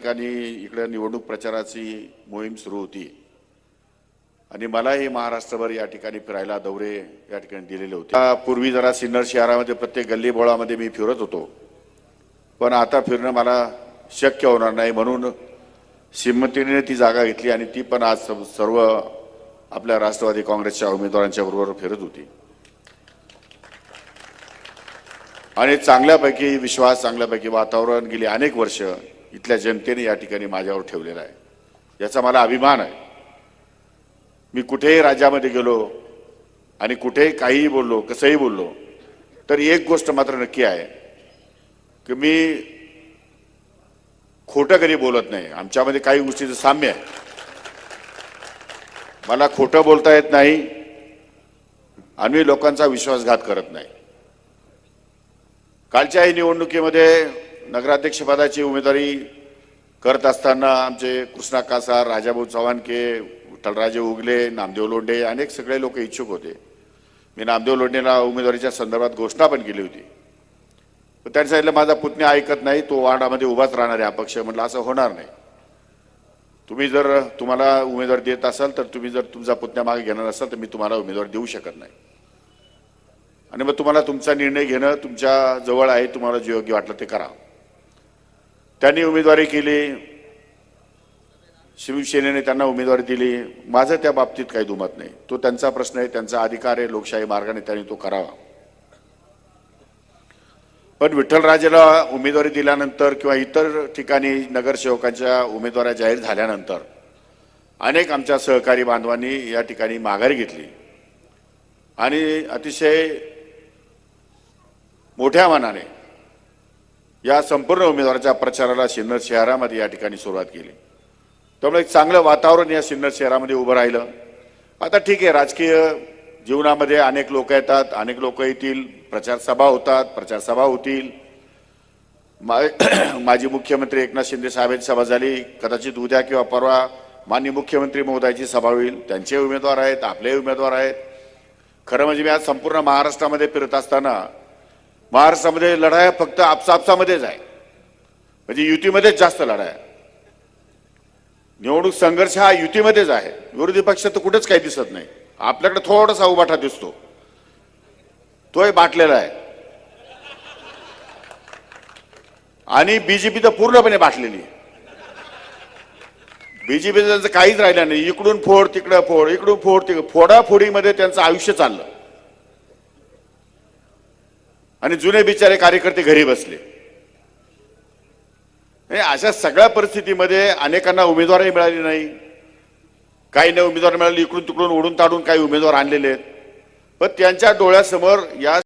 ठिकाणी इकडे निवडणूक प्रचाराची मोहीम सुरू होती आणि मलाही महाराष्ट्रभर या ठिकाणी फिरायला दौरे या ठिकाणी दिलेले होते। पूर्वी जरा सिन्नर शहरामध्ये प्रत्येक गल्ली बोळामध्ये मी फिरत होतो, पण आता फिरणं मला शक्य होणार नाही, म्हणून सिम्मतीने ती जागा घेतली आणि ती पण आज सर्व आपल्या राष्ट्रवादी काँग्रेसच्या उमेदवारांच्या बरोबर फिरत होती आणि चांगल्यापैकी विश्वास, चांगल्यापैकी वातावरण गेली अनेक वर्ष इथल्या जनतेने या ठिकाणी माझ्यावर ठेवलेला आहे, याचा मला अभिमान आहे। मी कुठेही राज्यामध्ये गेलो आणि कुठेही काहीही बोललो, कसंही बोललो, तर एक गोष्ट मात्र नक्की आहे की मी खोटं कधी बोलत नाही। आमच्यामध्ये काही गोष्टीचं साम्य आहे, मला खोटं बोलता येत नाही आणि लोकांचा विश्वासघात करत नाही। कालच्याही निवडणुकीमध्ये नगराध्यक्षपदाची उमेदवारी करत असताना आमचे कृष्णा कासार, राजाभाऊ चव्हाणके, विठ्ठलराजे उगले, नामदेव लोंढे अनेक सगळे लोक इच्छुक होते। मी नामदेव लोंढेला उमेदवारीच्या संदर्भात घोषणा पण केली होती, पण त्यांनी सांगितलं माझा पुतण्या ऐकत नाही, तो वार्डामध्ये उभाच राहणार आहे अपक्ष। म्हटलं असं होणार नाही, तुम्ही जर तुम्हाला उमेदवार देत असाल तर तुम्ही जर तुमचा पुतण्या मागे घेणार असाल तर मी तुम्हाला उमेदवार देऊ शकत नाही आणि मग तुम्हाला तुमचा निर्णय घेणं तुमच्या जवळ आहे, तुम्हाला जे योग्य वाटलं ते करा। त्यांनी उमेदवारी केली, शिवसेनेने त्यांना उमेदवारी दिली, माझं त्या बाबतीत काही दुमत नाही, तो त्यांचा प्रश्न आहे, त्यांचा अधिकार आहे, लोकशाही मार्गाने त्यांनी तो करावा। पण विठ्ठलराजेला उमेदवारी दिल्यानंतर किंवा इतर ठिकाणी नगरसेवकांच्या उमेदवारी जाहीर झाल्यानंतर अनेक आमच्या सहकारी बांधवांनी या ठिकाणी माघारी घेतली आणि अतिशय मोठ्या मनाने या संपूर्ण उमेदवाराच्या प्रचाराला सिन्नर शहरामध्ये या ठिकाणी सुरुवात केली। त्यामुळे एक चांगलं वातावरण या सिन्नर शहरामध्ये उभं राहिलं। आता ठीक आहे, राजकीय जीवनामध्ये अनेक लोक येतात, अनेक लोक येतील, प्रचार सभा होतात, प्रचार सभा होतील। माजी मुख्यमंत्री एकनाथ शिंदे साहेबांची सभा झाली, कदाचित उद्या किंवा परवा माननीय मुख्यमंत्री महोदयाची सभा होईल, त्यांचे उमेदवार आहेत, आपले उमेदवार आहेत। खरं म्हणजे मी आज संपूर्ण महाराष्ट्रामध्ये फिरत असताना महाराष्ट्रामध्ये लढाया फक्त आपसापसामध्येच आहे, म्हणजे युतीमध्येच जास्त लढाया, निवडणूक संघर्ष हा युतीमध्येच आहे। विरोधी पक्ष तर कुठेच काही दिसत नाही, आपल्याकडे थोडासा उभाटा दिसतो, तोही बाटलेला आहे आणि बीजेपी तर पूर्णपणे बाटलेली आहे। बीजेपीचं त्यांचं काहीच राहिलं नाही, इकडून फोड तिकडं फोड, इकडून फोड तिकडं, फोडाफोडीमध्ये त्यांचं आयुष्य चाललं आणि जुने बिचारे कार्यकर्ते घरी बसले। अशा सगळ्या परिस्थितीमध्ये अनेकांना उमेदवारही मिळाली नाही, काही उमेदवार मिळाले, इकडून तिकडून ओढून ताडून काही उमेदवार आणलेले आहेत, पण त्यांच्या डोळ्यासमोर या